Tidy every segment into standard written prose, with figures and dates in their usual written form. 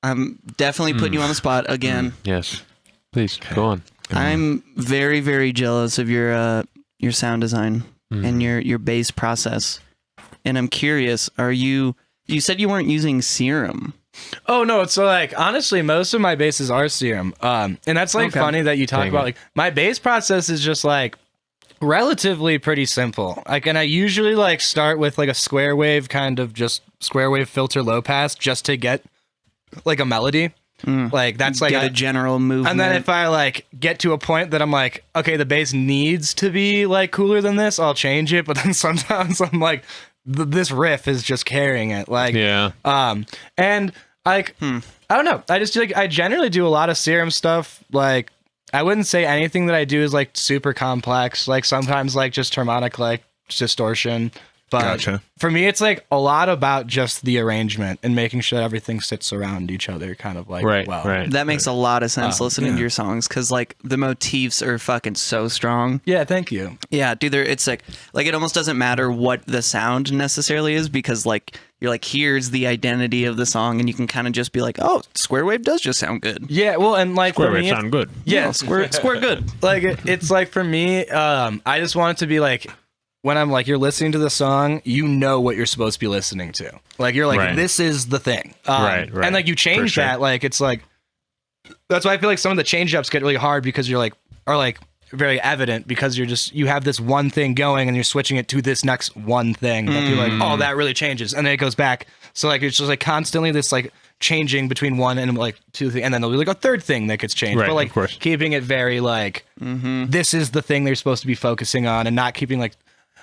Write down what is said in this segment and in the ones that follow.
I'm definitely putting you on the spot again. Yes. Please, go on. I'm very, very jealous of your sound design and your bass process. And I'm curious, you said you weren't using Serum. Oh no, so like honestly, most of my basses are Serum. And that's like funny that you talk about like my bass process is just like relatively pretty simple. Like, and I usually like start with like a square wave, kind of just square wave filter low pass just to get like a melody. Like that's like get a general movement. And then if I like get to a point that I'm like, okay, the bass needs to be like cooler than this, I'll change it. But then sometimes I'm like, this riff is just carrying it. Like, and like, I don't know. I just like, I generally do a lot of Serum stuff. Like, I wouldn't say anything that I do is like super complex. Like sometimes like just harmonic, like distortion. But for me, it's like a lot about just the arrangement and making sure that everything sits around each other, kind of like That makes a lot of sense listening to your songs because like the motifs are fucking so strong. Yeah, thank you. Yeah, dude, it's like it almost doesn't matter what the sound necessarily is because like you're like here's the identity of the song and you can kind of just be like, oh, square wave does just sound good. Yeah, well, and like square wave sound good. Yeah, square good. Like it's like for me, I just want it to be like. When I'm like, you're listening to the song, you know what you're supposed to be listening to. Like, you're like, this is the thing. Right. And like, you change that. Like, it's like, that's why I feel like some of the change ups get really hard because you're like, are like very evident because you have this one thing going and you're switching it to this next one thing. That you're like, oh, that really changes. And then it goes back. So like, it's just like constantly this like changing between one and like two things. And then there'll be like a third thing that gets changed. But like, keeping it very like, this is the thing they're supposed to be focusing on and not keeping like,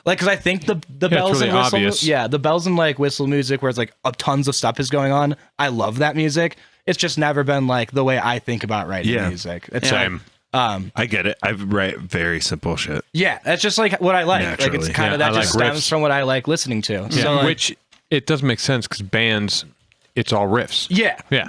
because I think the bells really and whistle, the bells and like whistle music, where it's like tons of stuff is going on. I love that music. It's just never been like the way I think about writing music. It's same. I get it. I write very simple shit. Yeah, that's just like what I like. Naturally. Like it's kind of that just stems from what I like listening to. Yeah, so, like, which it does make sense because bands, it's all riffs. Yeah.